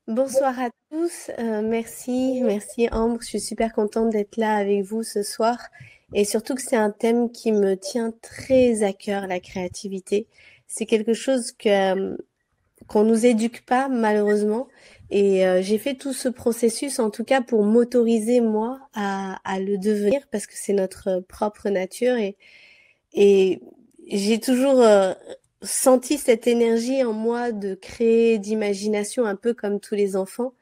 Bonsoir à tous. Merci Ambre. Je suis super contente d'être là avec vous ce soir. Et surtout que c'est un thème qui me tient très à cœur, la créativité. C'est quelque chose qu'on nous éduque pas malheureusement. Et j'ai fait tout ce processus, en tout cas pour m'autoriser moi à le devenir parce que c'est notre propre nature. Et j'ai toujours senti cette énergie en moi de créer, d'imagination, un peu comme tous les enfants.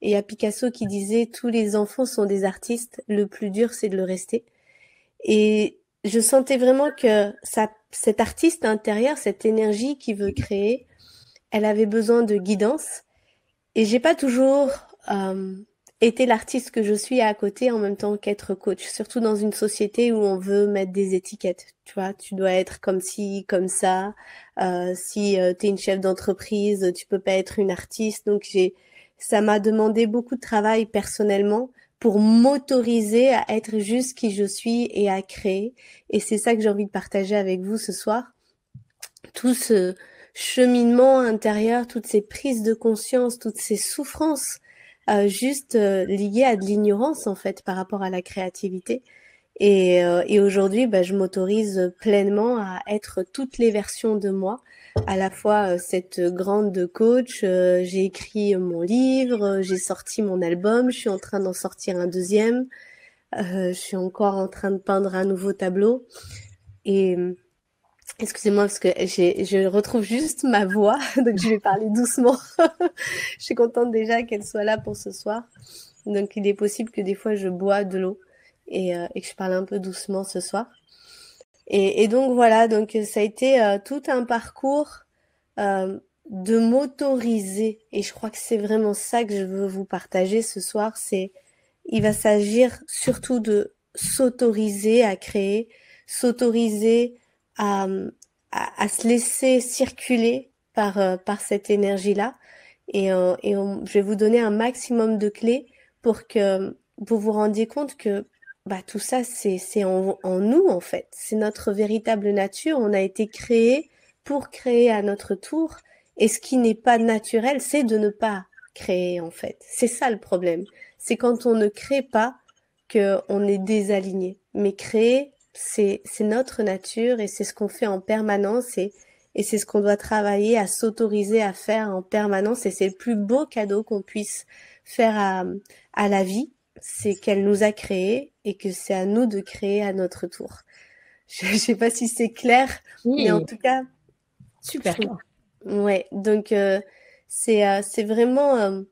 Et il y a Picasso qui disait, tous les enfants sont des artistes, le plus dur c'est de le rester. Et je sentais vraiment que cet artiste intérieur, cette énergie qui veut créer, elle avait besoin de guidance. Et j'ai pas toujours été l'artiste que je suis à côté en même temps qu'être coach, surtout dans une société où on veut mettre des étiquettes. Tu vois, tu dois être comme ci, comme ça. Si tu es une chef d'entreprise, tu peux pas être une artiste. Ça m'a demandé beaucoup de travail personnellement pour m'autoriser à être juste qui je suis et à créer. Et c'est ça que j'ai envie de partager avec vous ce soir. Tout ce cheminement intérieur, toutes ces prises de conscience, toutes ces souffrances juste liées à de l'ignorance en fait par rapport à la créativité. Et aujourd'hui, bah, je m'autorise pleinement à être toutes les versions de moi, à la fois cette grande coach, j'ai écrit mon livre, j'ai sorti mon album, je suis en train d'en sortir un deuxième, je suis encore en train de peindre un nouveau tableau. Et excusez-moi parce que je retrouve juste ma voix, donc je vais parler doucement. Je suis contente déjà qu'elle soit là pour ce soir. Donc il est possible que des fois je bois de l'eau et que je parle un peu doucement ce soir. Et donc voilà, donc ça a été tout un parcours de m'autoriser. Et je crois que c'est vraiment ça que je veux vous partager ce soir. Il va s'agir surtout de s'autoriser à créer, s'autoriser à, à se laisser circuler par cette énergie-là. Je vais vous donner un maximum de clés pour que vous vous rendiez compte que bah, tout ça, c'est en nous, en fait. C'est notre véritable nature. On a été créé pour créer à notre tour. Et ce qui n'est pas naturel, c'est de ne pas créer, en fait. C'est ça le problème. C'est quand on ne crée pas qu'on est désaligné. Mais créer, c'est notre nature et c'est ce qu'on fait en permanence et c'est ce qu'on doit travailler à s'autoriser à faire en permanence. Et c'est le plus beau cadeau qu'on puisse faire à la vie, c'est qu'elle nous a créés et que c'est à nous de créer à notre tour. Je sais pas si c'est clair, mais en Oui, tout cas, je super trouve. clair. Ouais, donc c'est vraiment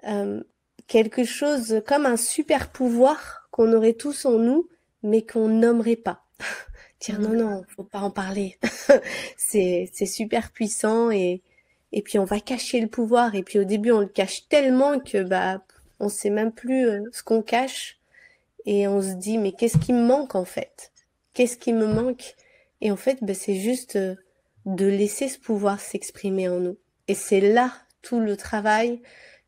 euh, quelque chose comme un super pouvoir qu'on aurait tous en nous, mais qu'on nommerait pas. Dire non, Mm. non, faut pas en parler. C'est super puissant et puis on va cacher le pouvoir et puis au début on le cache tellement que bah on sait même plus ce qu'on cache et on se dit mais qu'est-ce qui me manque en fait? Qu'est-ce qui me manque? Et en fait bah, c'est juste de laisser ce pouvoir s'exprimer en nous. Et c'est là tout le travail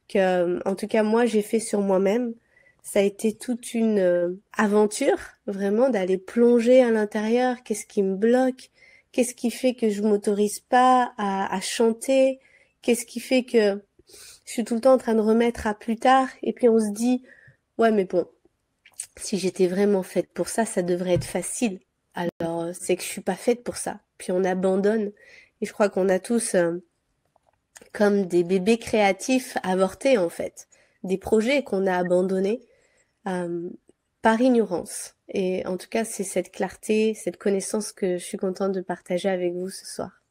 que, en tout cas, moi, j'ai fait sur moi-même. Ça a été toute une aventure, vraiment, d'aller plonger à l'intérieur. Qu'est-ce qui me bloque? Qu'est-ce qui fait que je m'autorise pas à chanter? Qu'est-ce qui fait que je suis tout le temps en train de remettre à plus tard? Et puis on se dit, ouais, mais bon, si j'étais vraiment faite pour ça, ça devrait être facile. Alors, c'est que je suis pas faite pour ça. Puis on abandonne. Et je crois qu'on a tous comme des bébés créatifs avortés en fait, des projets qu'on a abandonnés euh, par ignorance. Et en tout cas, c'est cette clarté, cette connaissance que je suis contente de partager avec vous ce soir.